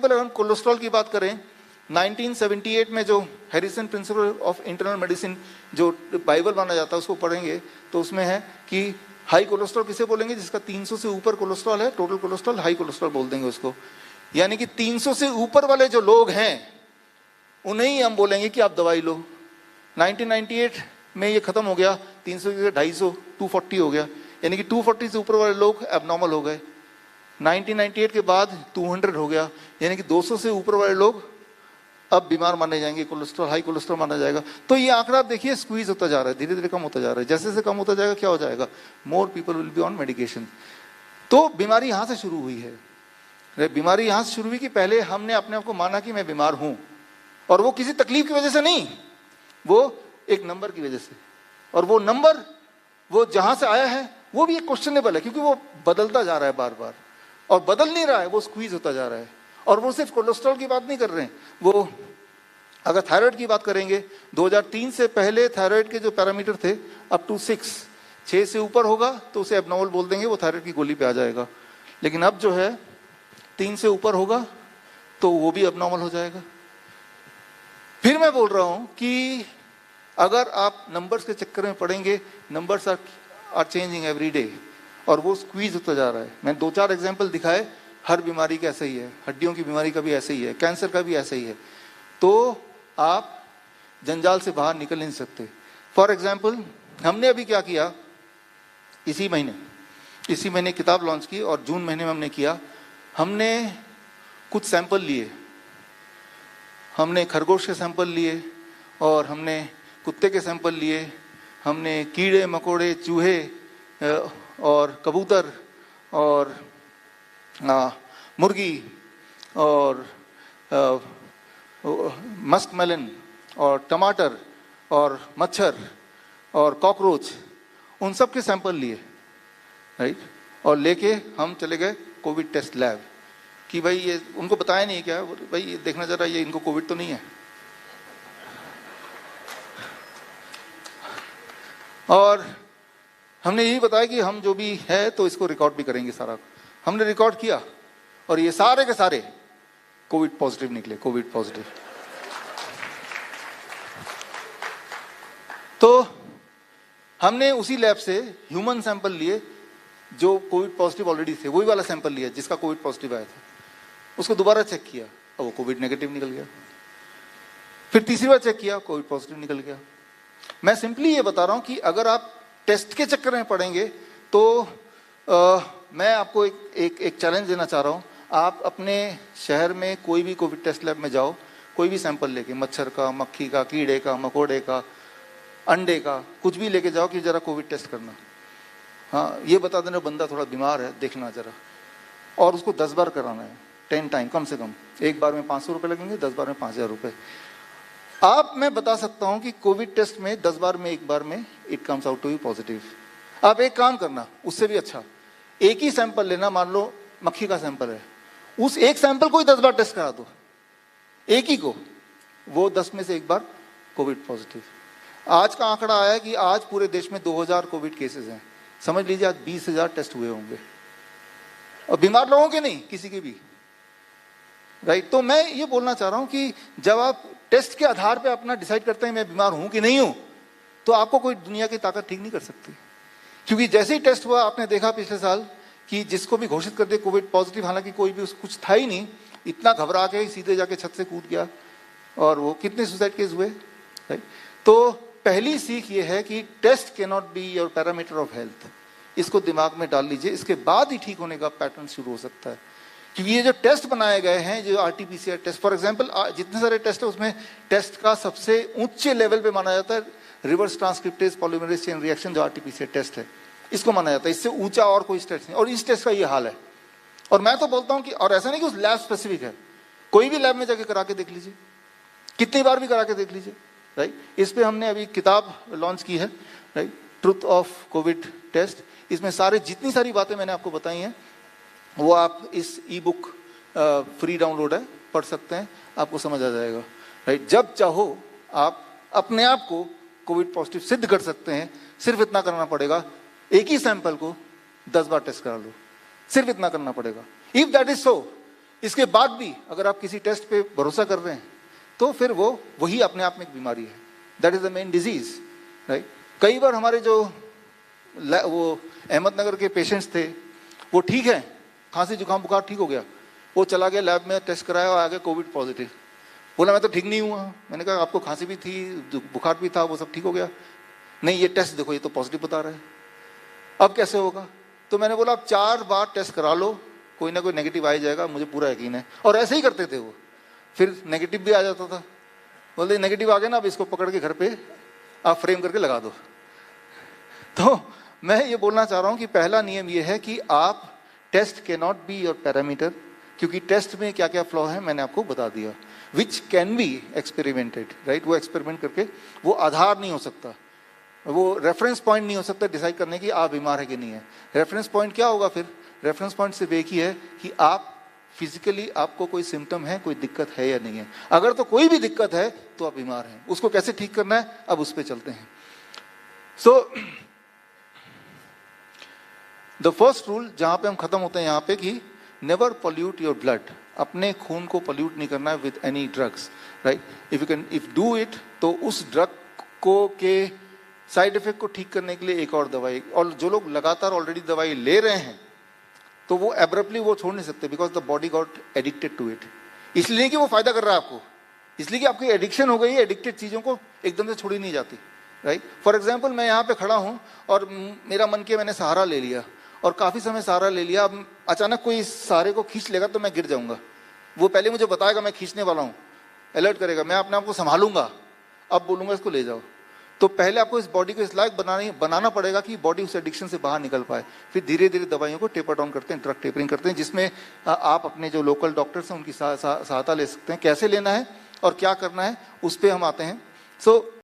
Example अगर हम cholesterol की बात करें, 1978 में जो Harrison principle of internal medicine जो बाइबल माना जाता है उसको पढ़ेंगे तो उसमें है कि हाई कोलेस्ट्रॉल किसे बोलेंगे, जिसका 300 से ऊपर कोलेस्ट्रॉल है, टोटल कोलेस्ट्रॉल, हाई कोलेस्ट्रॉल बोल देंगे उसको। यानी कि 300 से ऊपर वाले जो लोग हैं उन्हें ही हम बोलेंगे कि आप दवाई लो। 1998 में ये खत्म हो गया, 300 से 250, 240 हो गया, यानी कि 240 से ऊपर वाले लोग एबनॉर्मल हो गए। 1998 के बाद 200 हो गया, यानी कि 200 से ऊपर वाले लोग अब बीमार माने जाएंगे, कोलेस्ट्रॉल, हाई कोलेस्ट्रॉल माना जाएगा। तो ये आंकड़ा देखिए स्क्वीज होता जा रहा है, धीरे धीरे कम होता जा रहा है। जैसे जैसे कम होता जाएगा क्या हो जाएगा, more people will be on medication. तो बीमारी यहाँ से शुरू हुई है, बीमारी यहाँ से शुरू हुई कि पहले हमने अपने आप को माना कि मैं बीमार हूँ, और वो किसी तकलीफ की वजह से नहीं, वो एक नंबर की वजह से। और वो नंबर वो जहाँ से आया है वो भी एक क्वेश्चनेबल है, क्योंकि वो बदलता जा रहा है बार बार, और बदल नहीं रहा है, वो स्क्वीज होता जा रहा है। और वो सिर्फ कोलेस्ट्रॉल की बात नहीं कर रहे हैं, वो अगर थायराइड की बात करेंगे, 2003 से पहले थायराइड के जो पैरामीटर थे अप टू 6 से ऊपर होगा तो उसे एबनॉर्मल बोल देंगे, वो थायराइड की गोली पे आ जाएगा। लेकिन अब जो है 3 से ऊपर होगा तो वो भी एबनॉर्मल हो जाएगा। फिर मैं बोल रहा हूं कि अगर आप नंबर्स के चक्कर में पड़ेंगे, numbers are changing every day, और वो स्क्वीज होता जा रहा है। मैंने 2-4 एग्जाम्पल दिखाए, हर बीमारी का ऐसा ही है, हड्डियों की बीमारी का भी ऐसा ही है, कैंसर का भी ऐसा ही है। तो आप जंजाल से बाहर निकल नहीं सकते। फॉर एग्जाम्पल हमने अभी क्या किया, इसी महीने किताब लॉन्च की, और जून महीने में हमने किया, हमने कुछ सैंपल लिए, हमने खरगोश के सैंपल लिए, और हमने कुत्ते के सैंपल लिए, हमने कीड़े मकोड़े, चूहे और कबूतर और मुर्गी और मस्क मेलन और टमाटर और मच्छर और कॉकरोच, उन सब के सैंपल लिए, राइट। और लेके हम चले गए कोविड टेस्ट लैब कि भाई ये, उनको बताया नहीं क्या, भाई ये देखना जरा, ये इनको कोविड तो नहीं है। और हमने यही बताया कि हम जो भी है तो इसको रिकॉर्ड भी करेंगे सारा। हमने रिकॉर्ड किया और ये सारे के सारे कोविड पॉजिटिव निकले, कोविड पॉजिटिव। तो हमने उसी लैब से ह्यूमन सैंपल लिए जो कोविड पॉजिटिव ऑलरेडी थे, वही वाला सैंपल लिया जिसका कोविड पॉजिटिव आया था, उसको दोबारा चेक किया और वो कोविड नेगेटिव निकल गया। फिर तीसरी बार चेक किया, कोविड पॉजिटिव निकल गया। मैं सिंपली ये बता रहा हूं कि अगर आप टेस्ट के चक्कर में पड़ेंगे तो मैं आपको एक चैलेंज देना चाह रहा हूं। आप अपने शहर में कोई भी कोविड टेस्ट लैब में जाओ, कोई भी सैंपल लेके, मच्छर का, मक्खी का, कीड़े का, मकोड़े का, अंडे का, कुछ भी लेके जाओ कि जरा कोविड टेस्ट करना। हाँ, ये बता देना बंदा थोड़ा बीमार है, देखना जरा, और उसको 10 बार कराना है, 10 टाइम कम से कम। एक बार में 500 रुपये लगेंगे, 10 बार में 5000 रुपये। आप, मैं बता सकता हूं कि कोविड टेस्ट में 10 बार में, एक बार में it comes out to be positive. आप एक काम करना, उससे भी अच्छा, एक ही सैंपल लेना, मान लो मक्खी का सैंपल है, उस एक सैंपल को ही 10 बार टेस्ट करा दो, एक ही को, वो 10 में से एक बार कोविड पॉजिटिव। आज का आंकड़ा आया कि आज पूरे देश में 2000 कोविड केसेस हैं। समझ लीजिए आज 20,000 टेस्ट हुए होंगे, और बीमार लोगों के नहीं, किसी के भी, राइट। तो मैं ये बोलना चाह रहा हूं कि जब आप टेस्ट के आधार पे अपना डिसाइड करते हैं मैं बीमार हूं कि नहीं हूं, तो आपको कोई दुनिया की ताकत ठीक नहीं कर सकती। क्योंकि जैसे ही टेस्ट हुआ, आपने देखा पिछले साल कि जिसको भी घोषित कर दिया कोविड पॉजिटिव, हालांकि कोई भी कुछ था ही नहीं, इतना घबरा के सीधे जाके छत से कूद गया, और वो कितने सुसाइड केस हुए, राइट। तो पहली सीख ये है कि test can not be your parameter of health, इसको दिमाग में डाल लीजिए, इसके बाद ही ठीक होने का पैटर्न शुरू हो सकता है। क्योंकि ये जो टेस्ट बनाए गए हैं, जो RT-PCR टेस्ट, फॉर एग्जांपल जितने सारे टेस्ट है उसमें टेस्ट का सबसे ऊंचे लेवल पे माना जाता है reverse transcriptase polymerase chain reaction, जो RT-PCR टेस्ट है, इसको माना जाता है। इससे ऊंचा और कोई टेस्ट नहीं, और इस टेस्ट का ये हाल है। और मैं तो बोलता हूं कि, और ऐसा नहीं कि उस लैब स्पेसिफिक है, कोई भी लैब में जाके करा के देख लीजिए, कितनी बार भी करा के देख लीजिए, राइट। इस पे हमने अभी किताब लॉन्च की है, right, truth of COVID test. इसमें सारे, जितनी सारी बातें मैंने आपको बताई हैं, वो आप इस ई बुक फ्री डाउनलोड है, पढ़ सकते हैं, आपको समझ आ जाएगा, राइट। जब चाहो आप अपने आप को कोविड पॉजिटिव सिद्ध कर सकते हैं। सिर्फ इतना करना पड़ेगा, एक ही सैंपल को 10 बार टेस्ट करा लो, सिर्फ इतना करना पड़ेगा। इफ दैट इज सो, इसके बाद भी अगर आप किसी टेस्ट पे भरोसा कर रहे हैं तो फिर वो वही अपने आप में एक बीमारी है। That is the main disease, right. कई बार हमारे जो वो अहमदनगर के पेशेंट्स थे वो ठीक है, खांसी जुकाम बुखार ठीक हो गया, वो चला गया लैब में टेस्ट कराया और आ गया कोविड पॉजिटिव। बोला मैं तो ठीक नहीं हुआ। मैंने कहा आपको खांसी भी थी, बुखार भी था, वो सब ठीक हो गया। नहीं ये टेस्ट देखो ये तो पॉजिटिव बता रहा है, अब कैसे होगा? तो मैंने बोला आप 4 बार टेस्ट करा लो, कोई ना कोई नेगेटिव आ ही जाएगा, मुझे पूरा यकीन है। और ऐसे ही करते थे वो, फिर नेगेटिव भी आ जाता था। बोलते नेगेटिव आ गया ना, अब इसको पकड़ के घर पे आप फ्रेम करके लगा दो। तो मैं ये बोलना चाह रहा हूं कि पहला नियम ये है कि आप test can not be your parameter, क्योंकि टेस्ट में क्या क्या फ्लॉ है मैंने आपको बता दिया, which can be experimented, right. वो एक्सपेरिमेंट करके वो आधार नहीं हो सकता, वो रेफरेंस पॉइंट नहीं हो सकता डिसाइड करने की आप बीमार है कि नहीं है। रेफरेंस पॉइंट क्या होगा फिर? रेफरेंस पॉइंट सिर्फ एक ही है कि आप फिजिकली आपको कोई सिम्टम है, कोई दिक्कत है या नहीं है। अगर तो कोई भी दिक्कत है तो आप बीमार हैं, उसको कैसे ठीक करना है अब उस पर चलते हैं। सो द फर्स्ट रूल जहां पे हम खत्म होते हैं यहाँ पे कि नेवर पोल्यूट योर ब्लड, अपने खून को पोल्यूट नहीं करना है with any drugs, right. If you can if do it, तो उस ड्रग को के साइड इफेक्ट को ठीक करने के लिए एक और दवाई, और जो लोग लगातार ऑलरेडी दवाई ले रहे हैं तो वो एब्रप्टली वो छोड़ नहीं सकते, because the body got addicted to it. इसलिए नहीं कि वो फायदा कर रहा है आपको, इसलिए कि आपकी एडिक्शन हो गई है, एडिक्टेड चीजों को एकदम से छोड़ी नहीं जाती, राइट। फॉर एग्जाम्पल मैं यहाँ पे खड़ा हूँ और मेरा मन किया मैंने सहारा ले लिया और काफी समय सहारा ले लिया, अब अचानक कोई सहारे को खींच लेगा तो मैं गिर जाऊंगा। वो पहले मुझे बताएगा मैं खींचने वाला हूँ, अलर्ट करेगा, मैं अपने आप को संभालूंगा, अब बोलूंगा इसको ले जाओ। तो पहले आपको इस बॉडी को इस लायक बनाना पड़ेगा कि बॉडी उस एडिक्शन से बाहर निकल पाए। फिर धीरे धीरे दवाइयों को टेपर डाउन करते हैं, ड्रग टेपरिंग करते हैं, जिसमें आप अपने जो लोकल डॉक्टर्स हैं उनकी सहायता ले सकते हैं। कैसे लेना है और क्या करना है उस पर हम आते हैं। सो